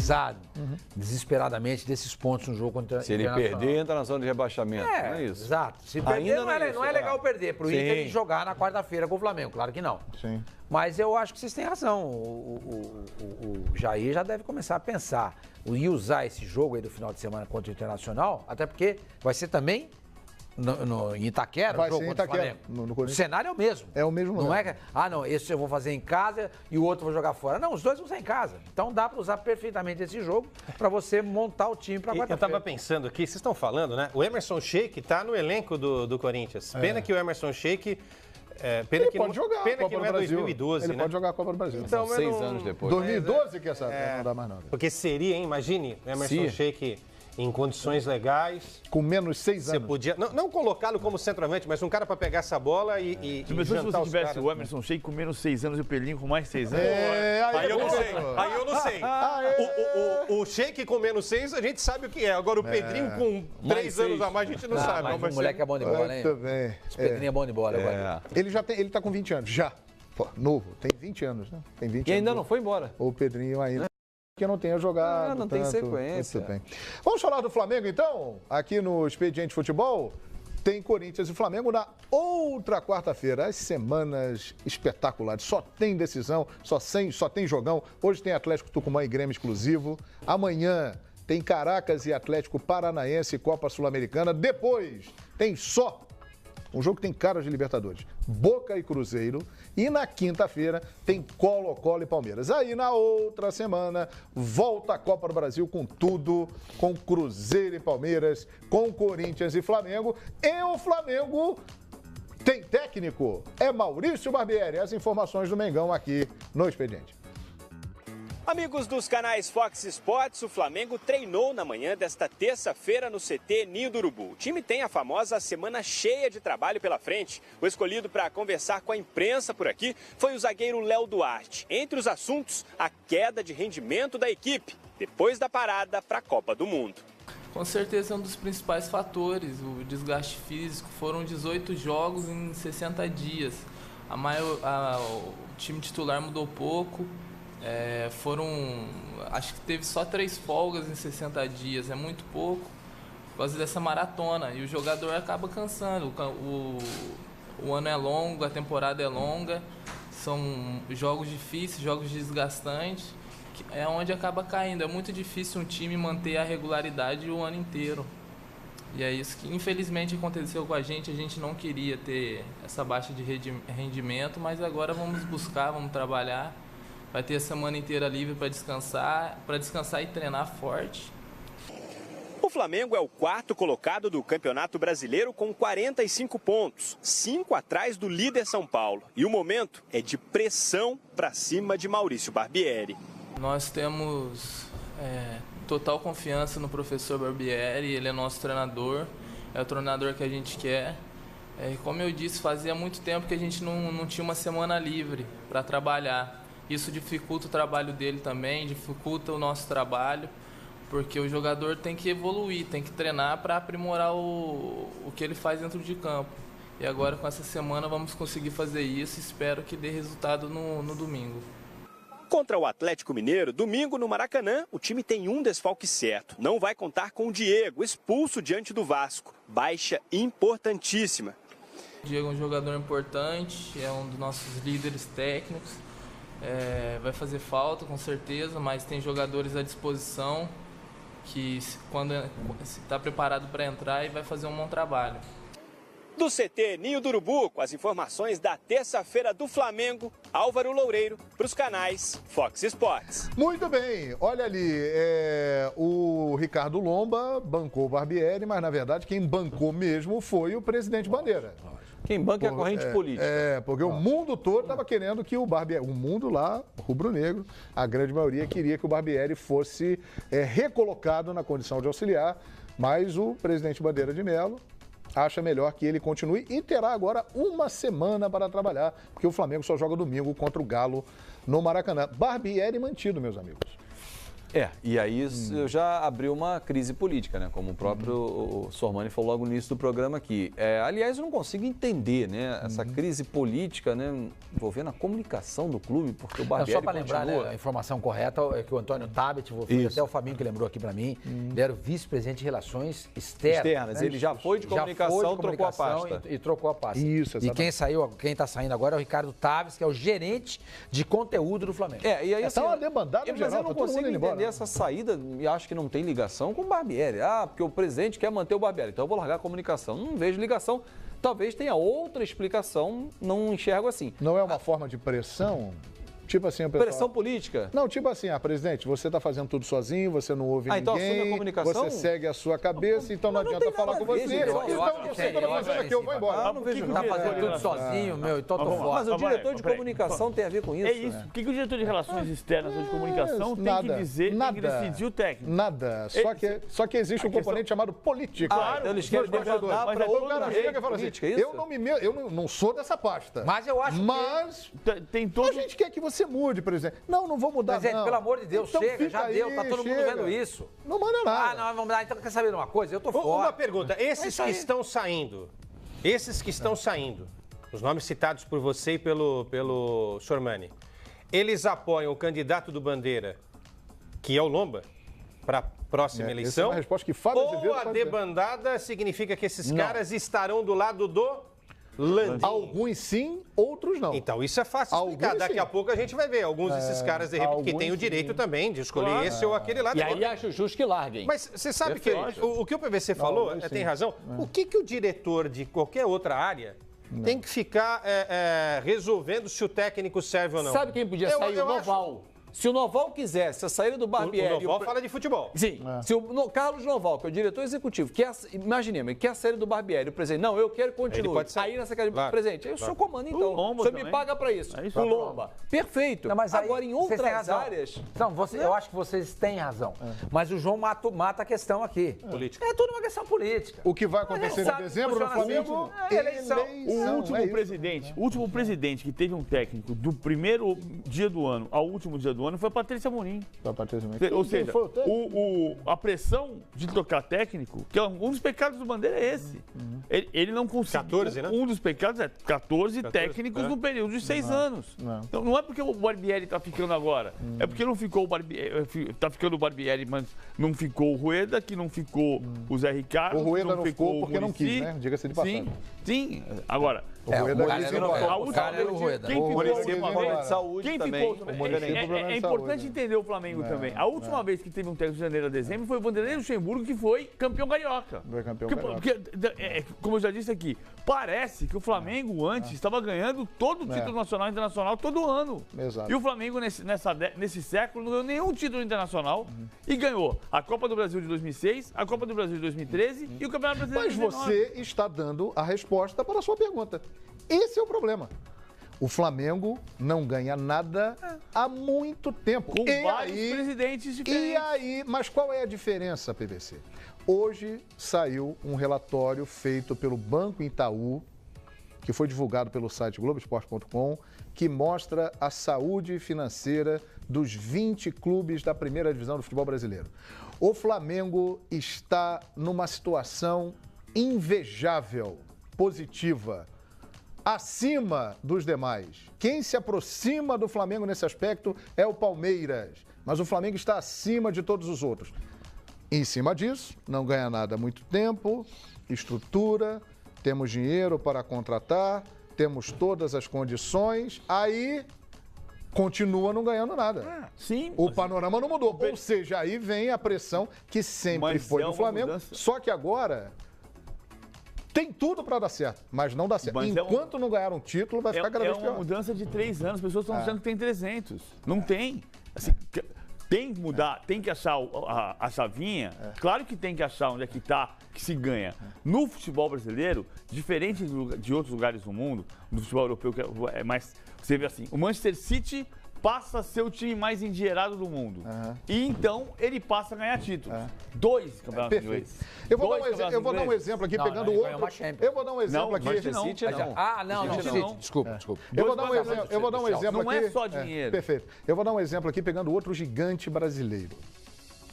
precisar desesperadamente desses pontos no jogo contra Se ele perder, entra na zona de rebaixamento. Não é isso? Exato. Se perder, não é legal perder. Pro Inter jogar na quarta-feira com o Flamengo, claro que não. Sim. Mas eu acho que vocês têm razão. O Jair já deve começar a pensar e usar esse jogo aí do final de semana contra o Internacional, até porque vai ser também em Itaquera, vai o jogo ser em contra Itaquera, o Flamengo. no O cenário é o mesmo. É o mesmo. Não é esse eu vou fazer em casa e o outro vou jogar fora. Não, os dois vão ser em casa. Então dá para usar perfeitamente esse jogo para você montar o time para quarta-feira. Eu estava pensando aqui, vocês estão falando, né? O Emerson Sheik está no elenco do Corinthians. Pena que o Emerson Sheik... Ele pode jogar a Copa que não é do Brasil. 2012, Ele né? pode jogar a Copa do Brasil. Então, 6 anos depois. 2012 que essa não dá mais nada. Porque seria, hein? Imagine o Emerson Sheik em condições legais. Com menos 6 anos. Você podia, não colocá-lo como centroavante, mas um cara para pegar essa bola e se você tivesse o Emerson Sheik com menos 6 anos e o Pelinho com mais 6 anos. Aí eu não sei. O Sheik com menos 6 a gente sabe o que é. Agora o Pedrinho com 3 anos a mais a gente não sabe. Mas o moleque é bom de bola, hein? Muito bem. Esse Pedrinho é bom de bola agora. Ele tá com 20 anos, já. Pô, novo, tem 20 anos, né? Tem 20 E anos. ainda não foi embora. O Pedrinho ainda. Que não tenha jogado. Não tem sequência. Muito bem. Vamos falar do Flamengo, então? Aqui no Expediente Futebol, tem Corinthians e Flamengo na outra quarta-feira. As semanas espetaculares. Só tem decisão, só tem jogão. Hoje tem Atlético Tucumã e Grêmio exclusivo. Amanhã tem Caracas e Atlético Paranaense e Copa Sul-Americana. Depois tem só um jogo que tem cara de Libertadores, Boca e Cruzeiro. E na quinta-feira tem Colo-Colo e Palmeiras. Aí na outra semana volta a Copa do Brasil com tudo, com Cruzeiro e Palmeiras, com Corinthians e Flamengo. E o Flamengo tem técnico, é Maurício Barbieri. As informações do Mengão aqui no Expediente. Amigos dos canais Fox Sports, o Flamengo treinou na manhã desta terça-feira no CT Ninho do Urubu. O time tem a famosa semana cheia de trabalho pela frente. O escolhido para conversar com a imprensa por aqui foi o zagueiro Léo Duarte. Entre os assuntos, a queda de rendimento da equipe, depois da parada para a Copa do Mundo. Com certeza é um dos principais fatores, o desgaste físico. Foram 18 jogos em 60 dias. O time titular mudou pouco. Acho que teve só 3 folgas em 60 dias, é muito pouco, por causa dessa maratona, e o jogador acaba cansando, o ano é longo, a temporada é longa, são jogos difíceis, jogos desgastantes, é onde acaba caindo, é muito difícil um time manter a regularidade o ano inteiro, e é isso que infelizmente aconteceu com a gente não queria ter essa baixa de rendimento, mas agora vamos buscar, vamos trabalhar. Vai ter a semana inteira livre para descansar e treinar forte. O Flamengo é o 4º colocado do Campeonato Brasileiro com 45 pontos, 5 atrás do líder São Paulo. E o momento é de pressão para cima de Maurício Barbieri. Nós temos total confiança no professor Barbieri, ele é nosso treinador, é o treinador que a gente quer. Como eu disse, fazia muito tempo que a gente não tinha uma semana livre para trabalhar. Isso dificulta o trabalho dele também, dificulta o nosso trabalho, porque o jogador tem que evoluir, tem que treinar para aprimorar o que ele faz dentro de campo. E agora com essa semana vamos conseguir fazer isso, espero que dê resultado no domingo. Contra o Atlético Mineiro, domingo no Maracanã, o time tem um desfalque certo. Não vai contar com o Diego, expulso diante do Vasco. Baixa importantíssima. O Diego é um jogador importante, é um dos nossos líderes técnicos. Vai fazer falta, com certeza, mas tem jogadores à disposição que, quando está preparado para entrar, e vai fazer um bom trabalho. Do CT Ninho do Urubu, com as informações da terça-feira do Flamengo, Álvaro Loureiro, para os canais Fox Sports. Muito bem, olha ali, o Ricardo Lomba bancou o Barbieri, mas na verdade quem bancou mesmo foi o presidente Bandeira. Quem banca é a corrente política. Porque o mundo todo estava querendo que o Barbieri, o mundo lá, rubro-negro, a grande maioria queria que o Barbieri fosse recolocado na condição de auxiliar, mas o presidente Bandeira de Mello acha melhor que ele continue e terá agora uma semana para trabalhar, porque o Flamengo só joga domingo contra o Galo no Maracanã. Barbieri mantido, meus amigos. E aí eu já abri uma crise política, né? Como o próprio o Sormani falou logo no início do programa aqui. Aliás, eu não consigo entender, né? Essa crise política, né? Envolvendo a comunicação do clube, porque o Barbieri Só para lembrar, né, a informação correta é que o Antônio Tabet, até o Fabinho que lembrou aqui para mim, ele era o vice-presidente de Relações Externas. Né? Ele já foi de comunicação, trocou a pasta. E trocou a pasta. Isso, exatamente. E quem está saindo agora é o Ricardo Taves, que é o gerente de conteúdo do Flamengo. E aí, assim, uma debandada mas geral, eu não consigo entender essa saída, e acho que não tem ligação com o Barbieri. Porque o presidente quer manter o Barbieri, então eu vou largar a comunicação. Não vejo ligação. Talvez tenha outra explicação, não enxergo assim. Não é uma forma de pressão? Tipo assim, o pessoal... Pressão política? Não, tipo assim, presidente, você está fazendo tudo sozinho, você não ouve então ninguém, assume a comunicação? você segue a sua cabeça, então não adianta falar com você. Então você está fazendo aqui, eu vou embora. Não vejo Tá fazendo tudo sozinho, então tô fora. Mas o diretor de comunicação tem a ver com isso? É isso. O que o diretor de relações externas ou de comunicação tem que dizer, tem que decidir o técnico? Nada. Só que existe um componente chamado política. Então eles querem levantar para o cara chega e fala assim, política, é isso? eu não sou dessa pasta. Mas eu acho tem todo... A gente quer que você mude, presidente. Não vou mudar, Presidente, não. pelo amor de Deus, Então chega, já deu, tá todo mundo vendo isso. Não manda nada. Não, vamos lá, então quer saber de uma coisa? Eu tô fora. Uma pergunta, esses que estão saindo, os nomes citados por você e pelo Sormani, eles apoiam o candidato do Bandeira, que é o Lomba, para a próxima eleição? Essa é uma resposta que Fábio Azevedo ou a debandada significa que esses caras estarão do lado do Landim? Alguns sim, outros não. Então, isso é fácil explicar. Alguns, Daqui a sim. pouco a gente vai ver. Alguns desses caras, de repente, que têm o direito também de escolher esse ou aquele lado. E aí acho justo que larguem. Mas você sabe que o que o PVC falou, tem razão. O que o diretor de qualquer outra área tem que ficar resolvendo se o técnico serve ou não? Sabe quem podia sair? O Noval. Se o Noval quisesse a saída do Barbieri... O Noval fala de futebol. Sim. Se o Carlos Noval, que é o diretor executivo, imaginemos, quer a saída do Barbieri, o presidente, não, eu quero continuar. Aí nessa cadeira, presidente, aí o senhor comanda então. O senhor me paga para isso. O Lomba. Perfeito. Não, mas aí, agora, em outras áreas... Não, eu acho que vocês têm razão. Mas o João mata a questão aqui. Política. É tudo uma questão política. O que vai acontecer em dezembro no Flamengo é eleição. O último presidente que teve um técnico do primeiro dia do ano ao último dia do ano foi a Patrícia Amorim. Ou seja, a pressão de trocar técnico, que é um dos pecados do Bandeira é esse. Ele não conseguiu. 14, né? Um dos pecados é 14 técnicos no período de 6 anos. Então não é porque o Barbieri está ficando agora. É porque não ficou o Barbieri. Está ficando o Barbieri, mas não ficou o Rueda, que não ficou o Zé Ricardo. O Rueda não ficou porque não Muricy. quis, né? Diga-se de passagem. Sim. Agora. O Cara era o Rueda. Quem ficou de saúde também. É importante entender o Flamengo também. A última vez que teve um técnico de janeiro a dezembro foi o Vanderlei Luxemburgo, que foi campeão carioca. Como eu já disse aqui, parece que o Flamengo antes estava ganhando todo o título nacional e internacional todo ano. Exato. E o Flamengo nesse século não ganhou nenhum título internacional e ganhou a Copa do Brasil de 2006, a Copa do Brasil de 2013 e o Campeonato Brasileiro de 2019. Mas você está dando a resposta para a sua pergunta. Esse é o problema. O Flamengo não ganha nada há muito tempo. Com vários presidentes diferentes. E aí, mas qual é a diferença, PVC? Hoje saiu um relatório feito pelo Banco Itaú, que foi divulgado pelo site Globoesporte.com, que mostra a saúde financeira dos 20 clubes da primeira divisão do futebol brasileiro. O Flamengo está numa situação invejável, positiva, acima dos demais. Quem se aproxima do Flamengo nesse aspecto é o Palmeiras, mas o Flamengo está acima de todos os outros. Em cima disso, não ganha nada há muito tempo, estrutura, temos dinheiro para contratar, temos todas as condições, aí continua não ganhando nada. Sim. O panorama não mudou, ou seja, aí vem a pressão que sempre foi do Flamengo, só que agora tem tudo para dar certo, mas não dá certo. Enquanto não ganhar um título, vai ficar cada vez pior. É uma mudança de 3 anos, as pessoas estão achando que tem 300. Não tem. Assim, tem que mudar, tem que achar a chavinha. Claro que tem que achar onde é que está, que se ganha. No futebol brasileiro, diferente de outros lugares do mundo, no futebol europeu, que é mais... Você vê assim, o Manchester City passa a ser o time mais endinheirado do mundo. E então ele passa a ganhar títulos. 2 campeonatos ingleses. Eu vou dar um exemplo aqui, pegando outro. Eu vou dar um exemplo aqui. City, desculpa. Eu vou dar um exemplo aqui. Não é só dinheiro. Perfeito. Eu vou dar um exemplo aqui, pegando outro gigante brasileiro.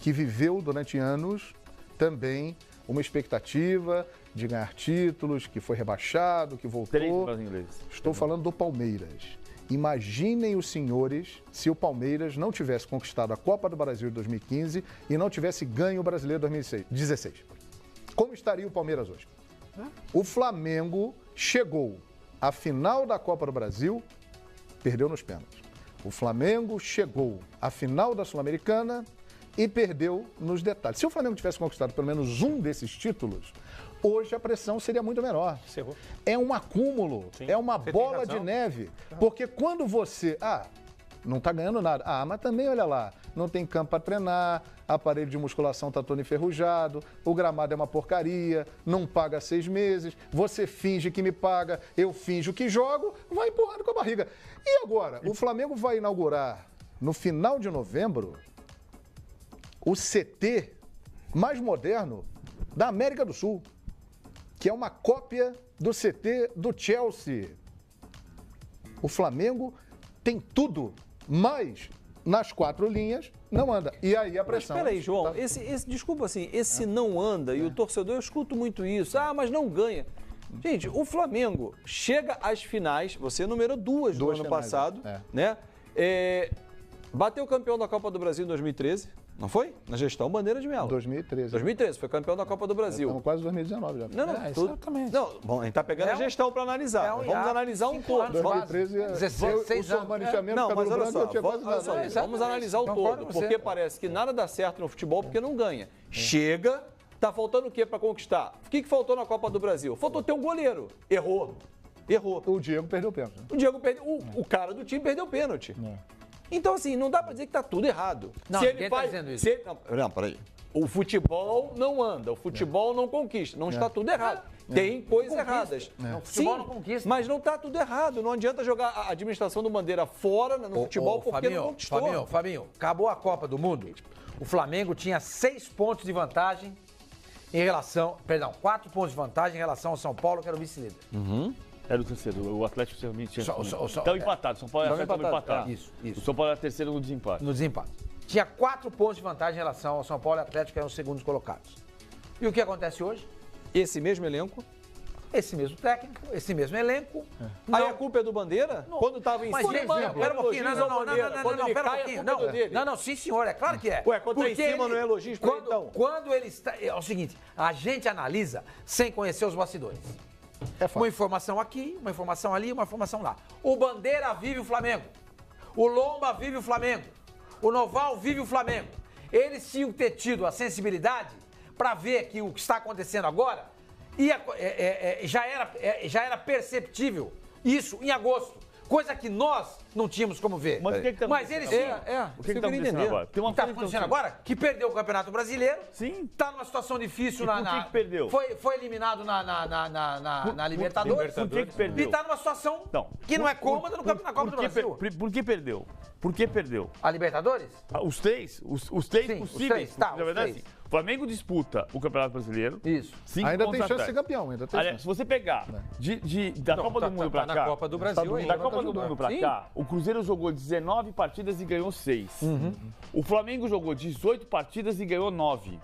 que viveu durante anos também uma expectativa de ganhar títulos, que foi rebaixado, que voltou. 3 ingleses. Estou falando do Palmeiras. Imaginem os senhores se o Palmeiras não tivesse conquistado a Copa do Brasil de 2015 e não tivesse ganho o Brasileiro de 2016. Como estaria o Palmeiras hoje? O Flamengo chegou à final da Copa do Brasil, perdeu nos pênaltis. O Flamengo chegou à final da Sul-Americana e perdeu nos detalhes. Se o Flamengo tivesse conquistado pelo menos um desses títulos, hoje a pressão seria muito menor. É um acúmulo, é uma bola de neve. Porque quando você... não está ganhando nada. Mas também, olha lá, não tem campo para treinar, aparelho de musculação está todo enferrujado, o gramado é uma porcaria, não paga 6 meses, você finge que me paga, eu finjo que jogo, vai empurrando com a barriga. E agora? O Flamengo vai inaugurar, no final de novembro, o CT mais moderno da América do Sul, que é uma cópia do CT do Chelsea. O Flamengo tem tudo, mas nas 4 linhas não anda. E aí a pressão... Mas espera aí, João, desculpa assim, esse não anda e o torcedor, eu escuto muito isso, mas não ganha. Gente, o Flamengo chega às finais, você numerou duas do ano passado, né? Bateu campeão da Copa do Brasil em 2013, não foi? Na gestão Bandeira de Melo. 2013. 2013, foi campeão da Copa do Brasil. Estamos quase em 2019 já. Não, exatamente. Não, bom, a gente está pegando a gestão para analisar. Vamos analisar um todo. 2013, 16 anos. Não, mas olha só, vamos analisar o todo, porque parece que nada dá certo no futebol porque não ganha. Chega, tá faltando o quê para conquistar? O que faltou na Copa do Brasil? Faltou ter um goleiro. Errou. O Diego perdeu o pênalti. O cara do time perdeu o pênalti. Então, assim, não dá para dizer que tá tudo errado. Não, se ele tá dizendo isso. Não, peraí. O futebol não anda, o futebol não conquista. Não está tudo errado. Tem coisas erradas. O futebol não conquista. Mas não está tudo errado. Não adianta jogar a administração do Bandeira fora no futebol porque não conquistou. Fabinho, acabou a Copa do Mundo. O Flamengo tinha 6 pontos de vantagem em relação... 4 pontos de vantagem em relação ao São Paulo, que era o vice-líder. Era o terceiro, o Atlético tinha... Estão empatados, São Paulo e Atlético estão empatados. Isso. O São Paulo era terceiro no desempate. No desempate. Tinha 4 pontos de vantagem em relação ao São Paulo e Atlético, que eram os segundos colocados. E o que acontece hoje? Esse mesmo elenco. Esse mesmo técnico, esse mesmo elenco. Aí a culpa é do Bandeira? Quando estava em cima, pera um pouquinho, não, sim senhor, é claro que é. Quando está em cima não é elogio para ele, então. Quando ele está... É o seguinte, a gente analisa sem conhecer os bastidores. Uma informação aqui, uma informação ali, uma informação lá. O Bandeira vive o Flamengo. O Lomba vive o Flamengo. O Noval vive o Flamengo. Eles tinham que ter tido a sensibilidade para ver que o que está acontecendo agora já era perceptível isso em agosto. Coisa que nós não tínhamos como ver. Mas o que Mas eles tinham. O que está acontecendo agora? Tem uma coisa que está acontecendo agora? Que perdeu o Campeonato Brasileiro. Sim. Está numa situação difícil por que perdeu? Foi eliminado na Libertadores. Por que perdeu? E está numa situação que não é cômoda na Copa do Brasil. Por que perdeu? Por que perdeu? A Libertadores? Os três possíveis. Os três, tá, na verdade, assim, o Flamengo disputa o Campeonato Brasileiro. Isso. Ainda tem chance de ser campeão. Se você pegar da Copa do Mundo pra cá... Na Copa do Brasil Da Copa do Mundo pra cá, o Cruzeiro jogou 19 partidas e ganhou 6. O Flamengo jogou 18 partidas e ganhou 9.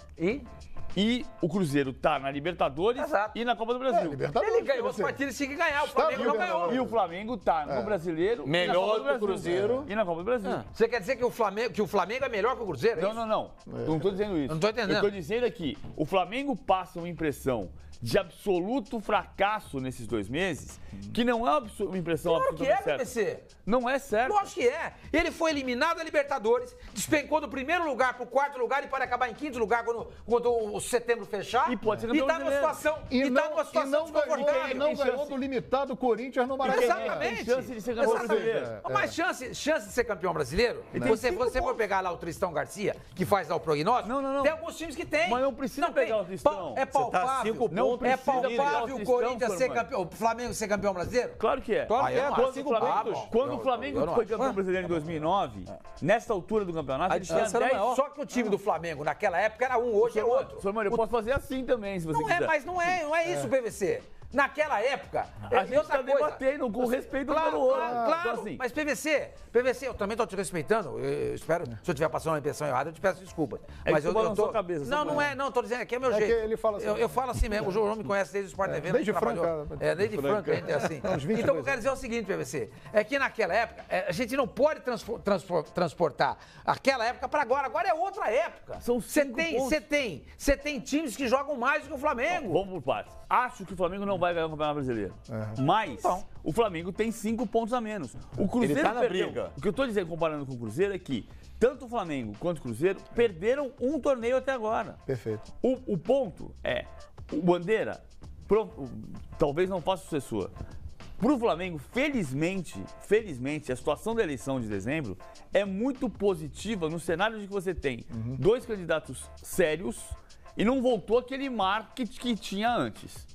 E o Cruzeiro tá na Libertadores e na Copa do Brasil. Ele ganhou as partidas, tinha que ganhar. O Flamengo não ganhou. E o Flamengo tá no Brasileiro melhor que o Cruzeiro e na Copa do Brasil. Você quer dizer que o Flamengo é melhor que o Cruzeiro? Não. Não tô dizendo isso. Não tô entendendo. Eu tô dizendo é que o Flamengo passa uma impressão de absoluto fracasso nesses 2 meses, que não é uma impressão absolutamente certa. PVC. Não é certo. Lógico que é. Ele foi eliminado da Libertadores, despencou do 1º lugar pro 4º lugar e pode acabar em 5º lugar quando o setembro fechar. E pode ser tá numa situação desconfortável. E não ganhou do limitado Corinthians no Maracanã. Exatamente. Tem chance de ser campeão brasileiro. Mas chance de ser campeão brasileiro, você for pegar lá o Tristão Garcia, que faz lá o prognóstico, tem alguns times que tem. Mas não precisa pegar o Tristão. É palpável. É palpável o Corinthians ser campeão, o Flamengo ser campeão brasileiro? Claro que é. Quando o Flamengo foi campeão brasileiro em 2009, nessa altura do campeonato, ele tinha 10. Só que o time do Flamengo naquela época era um, hoje é outro. Eu posso fazer assim também, se você quiser. Mas não é isso, PVC. Naquela época, a gente está debatendo com respeito pelo outro. Claro, Então, assim, mas PVC, eu também estou te respeitando. Eu espero, se eu estiver passando uma impressão errada, eu te peço desculpas. Mas eu tô... cabeça, não, estou dizendo que é meu jeito. Que ele fala assim, eu falo assim mesmo, o João me conhece desde o Sport TV. Desde Franca. Desde Franca, é assim. Então, eu quero dizer o seguinte, PVC, é que naquela época, a gente não pode transportar aquela época para agora. Agora é outra época. Você tem times que jogam mais do que o Flamengo. Vamos por partes. Acho que o Flamengo não vai ganhar o Campeonato Brasileiro. Mas o Flamengo tem 5 pontos a menos. O Cruzeiro tá na perdeu. briga. O que eu estou dizendo, comparando com o Cruzeiro, é que tanto o Flamengo quanto o Cruzeiro perderam um torneio até agora. Perfeito. O ponto é, o Bandeira talvez não faça sucessor. Para o Flamengo, felizmente, a situação da eleição de dezembro é muito positiva no cenário de que você tem 2 candidatos sérios e não voltou aquele mar que tinha antes.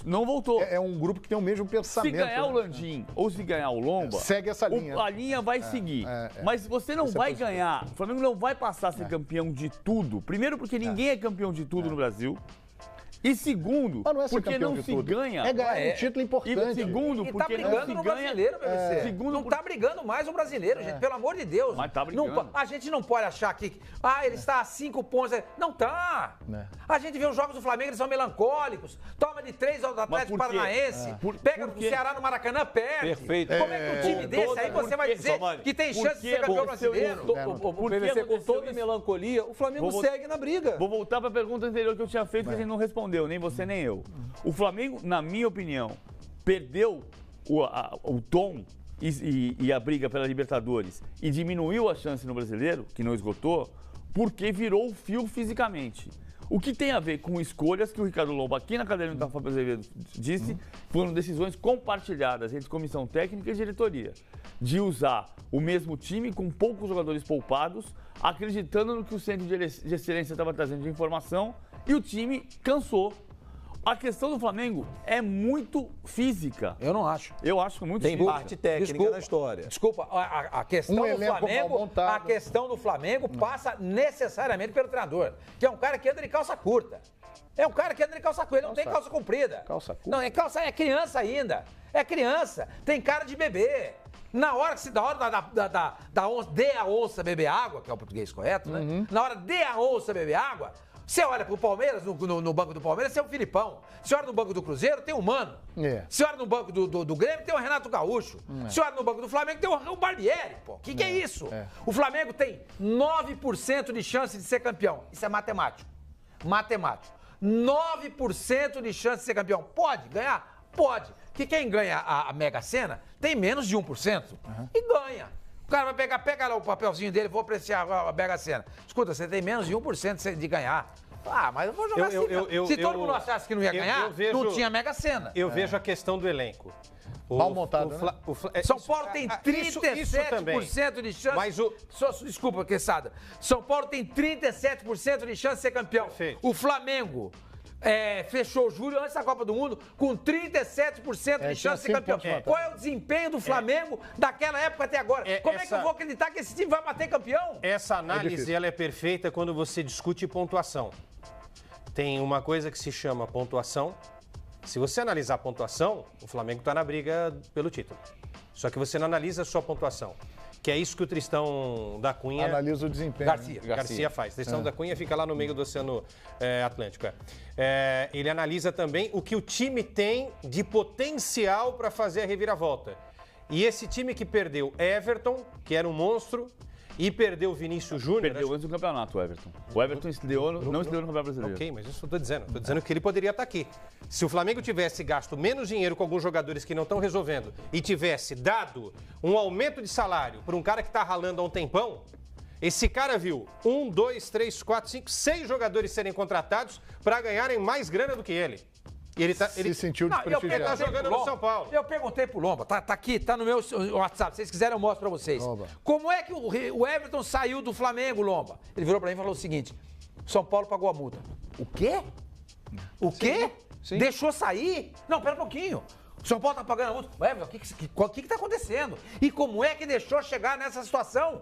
Não voltou. É um grupo que tem o mesmo pensamento. Se ganhar o Landim ou se ganhar o Lomba, segue essa linha. A linha vai seguir. Mas você não vai ganhar. O Flamengo não vai passar a ser campeão de tudo. Primeiro, porque ninguém é campeão de tudo no Brasil. E segundo, porque não se ganha. É ganhar um título importante. E segundo, porque não se ganha. Brasileiro, não tá brigando mais o brasileiro, gente, pelo amor de Deus. Mas tá brigando. A gente não pode achar que ele está a 5 pontos. Não tá. A gente vê os jogos do Flamengo, eles são melancólicos. Toma de 3 ao Atlético Paranaense. Pega o Ceará no Maracanã, perde. Perfeito. Como é que um time desse aí você vai dizer que tem chance de ser campeão brasileiro? O PVC, com toda a melancolia, o Flamengo segue na briga. Vou voltar para a pergunta anterior que eu tinha feito, que a gente não respondeu. Nem você nem eu. O Flamengo, na minha opinião, perdeu o tom e a briga pela Libertadores e diminuiu a chance no Brasileiro, que não esgotou, porque virou o fio fisicamente. O que tem a ver com escolhas que o Ricardo Lomba, aqui na cadeira do Fábio Azevedo, disse, foram decisões compartilhadas entre comissão técnica e diretoria, de usar o mesmo time com poucos jogadores poupados, acreditando no que o centro de excelência estava trazendo de informação, e o time cansou. A questão do Flamengo é muito física. Eu não acho. Eu acho muito Tem física. parte técnica na história. Desculpa, a questão do Flamengo, a questão do Flamengo passa necessariamente pelo treinador, que é um cara que anda de calça curta. É um cara que anda de calça curta, ele não tem calça comprida. Calça curta? Não, é criança ainda. É criança, tem cara de bebê. Na hora de a onça beber água, que é o português correto, né? Na hora de a onça beber água, você olha pro Palmeiras, no banco do Palmeiras, tem o Filipão. Você olha no banco do Cruzeiro, tem o Mano. Você olha no banco do Grêmio, tem o Renato Gaúcho. Você olha no banco do Flamengo, tem o Barbieri, pô. O que é isso? O Flamengo tem 9% de chance de ser campeão. Isso é matemático. 9% de chance de ser campeão. Pode ganhar? Pode. Que quem ganha a Mega Sena tem menos de 1%. E ganha. O cara vai pega lá o papelzinho dele, vou apreciar a Mega Sena. Escuta, você tem menos de 1% de ganhar. Mas eu vou jogar assim. Se todo mundo achasse que não ia ganhar, não tinha Mega Sena. Eu vejo a questão do elenco. Mal montado, São Paulo tem 37% de chance. Mas desculpa, Quesada. São Paulo tem 37% de chance de ser campeão. Perfeito. O Flamengo fechou o julho antes da Copa do Mundo com 37% de chance de ser campeão. Qual é o desempenho do Flamengo daquela época até agora? Como é que eu vou acreditar que esse time vai bater campeão? Essa análise ela é perfeita quando você discute pontuação. Tem uma coisa que se chama pontuação. Se você analisar a pontuação, o Flamengo está na briga pelo título. Só que você não analisa a sua pontuação. Que é isso que o Tristão da Cunha... Analisa o desempenho. Garcia faz. Tristão da Cunha fica lá no meio do Oceano Atlântico. Ele analisa também o que o time tem de potencial para fazer a reviravolta. E esse time que perdeu Everton, que era um monstro, e perdeu o Vinícius Júnior... Perdeu antes do campeonato, o Everton. O Everton não estreou no Campeonato Brasileiro. Ok, mas isso eu estou dizendo. Estou dizendo que ele poderia estar aqui. Se o Flamengo tivesse gasto menos dinheiro com alguns jogadores que não estão resolvendo e tivesse dado um aumento de salário para um cara que está ralando há um tempão, esse cara viu 1, 2, 3, 4, 5, 6 jogadores serem contratados para ganharem mais grana do que ele. E ele se sentiu desprestigiado. Ele tá jogando no São Paulo. Eu perguntei pro Lomba, tá aqui, tá no meu WhatsApp, se vocês quiserem eu mostro pra vocês. Lomba. Como é que o Everton saiu do Flamengo, Lomba? Ele virou pra mim e falou o seguinte, São Paulo pagou a multa. O quê? O quê? Sim. Deixou sair? Não, pera um pouquinho. O São Paulo tá pagando a multa. Everton, o que tá acontecendo? E como é que deixou chegar nessa situação?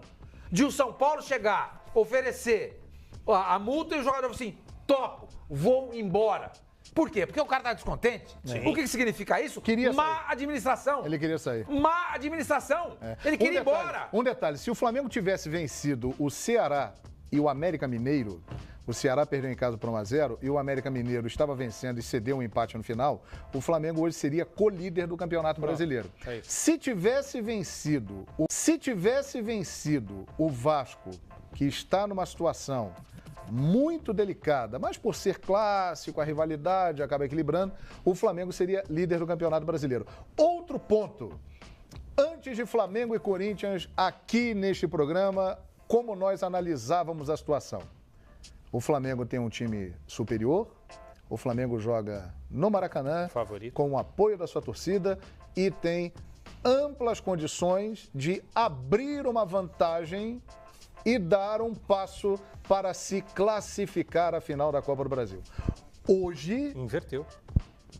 De o São Paulo chegar, oferecer a multa e o jogador assim, topo, vou embora. Por quê? Porque o cara tá descontente. O que significa isso? Má administração. Ele queria sair. Má administração. Ele queria ir embora. Um detalhe, se o Flamengo tivesse vencido o Ceará e o América Mineiro, o Ceará perdeu em casa por 1-0 e o América Mineiro estava vencendo e cedeu um empate no final, o Flamengo hoje seria co-líder do Campeonato Brasileiro. Se tivesse vencido o Vasco, que está numa situação muito delicada, mas por ser clássico, a rivalidade acaba equilibrando, o Flamengo seria líder do Campeonato Brasileiro. Outro ponto, antes de Flamengo e Corinthians, aqui neste programa, como nós analisávamos a situação. O Flamengo tem um time superior, o Flamengo joga no Maracanã, com o apoio da sua torcida e tem amplas condições de abrir uma vantagem e dar um passo para se classificar à final da Copa do Brasil. Hoje... Inverteu.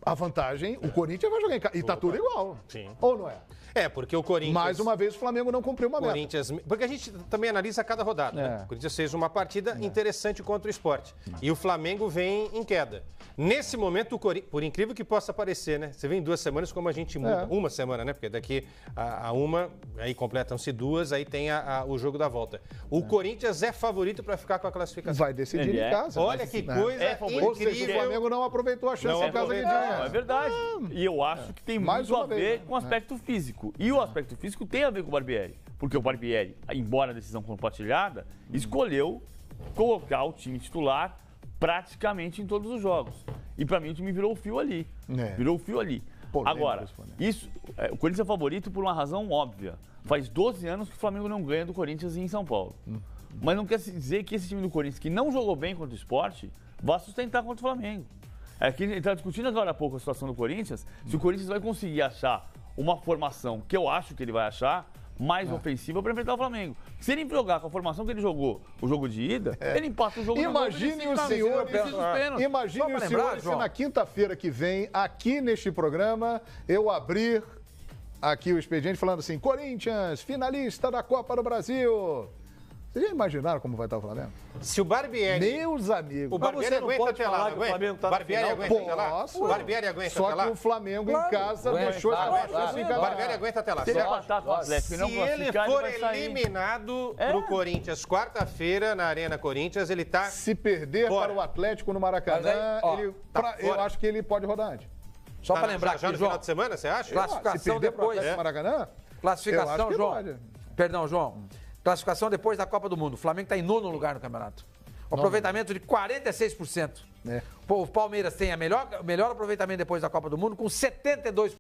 A vantagem, o Corinthians vai jogar em casa. E tá tudo igual. Sim. Ou não é? Porque o Corinthians... Mais uma vez o Flamengo não cumpriu uma meta. Porque a gente também analisa cada rodada. Né? O Corinthians fez uma partida interessante contra o Sport. E o Flamengo vem em queda. Nesse momento, o Corinthians, por incrível que possa parecer, né? Você vem em 2 semanas, como a gente muda. Uma semana, né? Porque daqui a uma, aí completam-se 2, aí tem o jogo da volta. O Corinthians é favorito para ficar com a classificação. Vai decidir em casa. Olha que coisa incrível. Ou seja, o Flamengo não aproveitou a chance em casa de ganhar. É verdade. E eu acho que tem muito a ver com o aspecto físico. E o aspecto físico tem a ver com o Barbieri. Porque o Barbieri, embora a decisão compartilhada, escolheu colocar o time titular praticamente em todos os jogos. E pra mim o time virou o fio ali. Virou o fio ali. Agora, o Corinthians é favorito por uma razão óbvia. Faz 12 anos que o Flamengo não ganha do Corinthians em São Paulo. Mas não quer dizer que esse time do Corinthians, que não jogou bem contra o Sport, vá sustentar contra o Flamengo. Que ele está discutindo agora há pouco a situação do Corinthians, se o Corinthians vai conseguir achar uma formação, que eu acho que ele vai achar, mais ofensiva para enfrentar o Flamengo. Se ele jogar com a formação que ele jogou o jogo de ida, ele empata o jogo. Imagine os senhores se na quinta-feira que vem, aqui neste programa, eu abrir aqui o expediente falando assim, Corinthians, finalista da Copa do Brasil. Vocês já imaginaram como vai estar o Flamengo? Se o Barbieri... Meus amigos... O Barbieri aguenta até lá, não aguenta? O Barbieri aguenta até lá? O Barbieri aguenta até lá? Só que o Flamengo em casa deixou... O Barbieri aguenta até lá. Se ele for eliminado pro Corinthians quarta-feira na Arena Corinthians, ele tá... Se perder para o Atlético no Maracanã, eu acho que ele pode rodar antes. Só para lembrar já no final de semana, você acha? Classificação depois... Maracanã? Classificação, João. Perdão, João. Classificação depois da Copa do Mundo. O Flamengo está em 9º lugar no campeonato. O aproveitamento de 46%. O Palmeiras tem o melhor aproveitamento depois da Copa do Mundo, com 72%.